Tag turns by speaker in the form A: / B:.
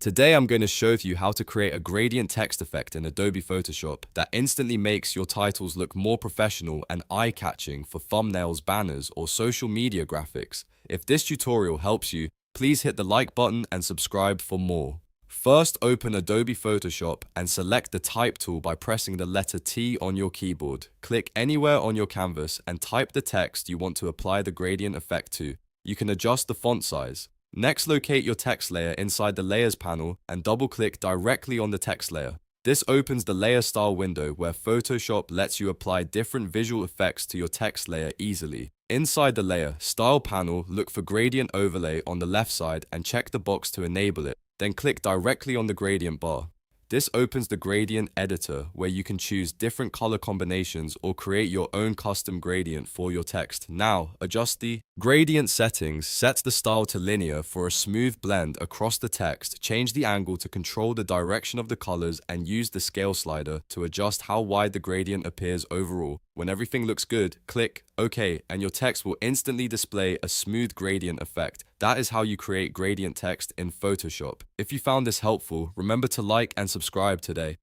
A: Today I'm going to show you how to create a gradient text effect in Adobe Photoshop that instantly makes your titles look more professional and eye-catching for thumbnails, banners, or social media graphics. If this tutorial helps you, please hit the like button and subscribe for more. First, open Adobe Photoshop and select the Type tool by pressing the letter T on your keyboard. Click anywhere on your canvas and type the text you want to apply the gradient effect to. You can adjust the font size. Next, locate your text layer inside the Layers panel and double-click directly on the text layer. This opens the Layer Style window where Photoshop lets you apply different visual effects to your text layer easily. Inside the Layer Style panel, look for Gradient Overlay on the left side and check the box to enable it. Then click directly on the gradient bar. This opens the gradient editor where you can choose different color combinations or create your own custom gradient for your text. Now, adjust the gradient settings. Set the style to linear for a smooth blend across the text. Change the angle to control the direction of the colors and use the scale slider to adjust how wide the gradient appears overall. When everything looks good, click OK and your text will instantly display a smooth gradient effect. That is how you create gradient text in Photoshop. If you found this helpful, remember to like and subscribe today.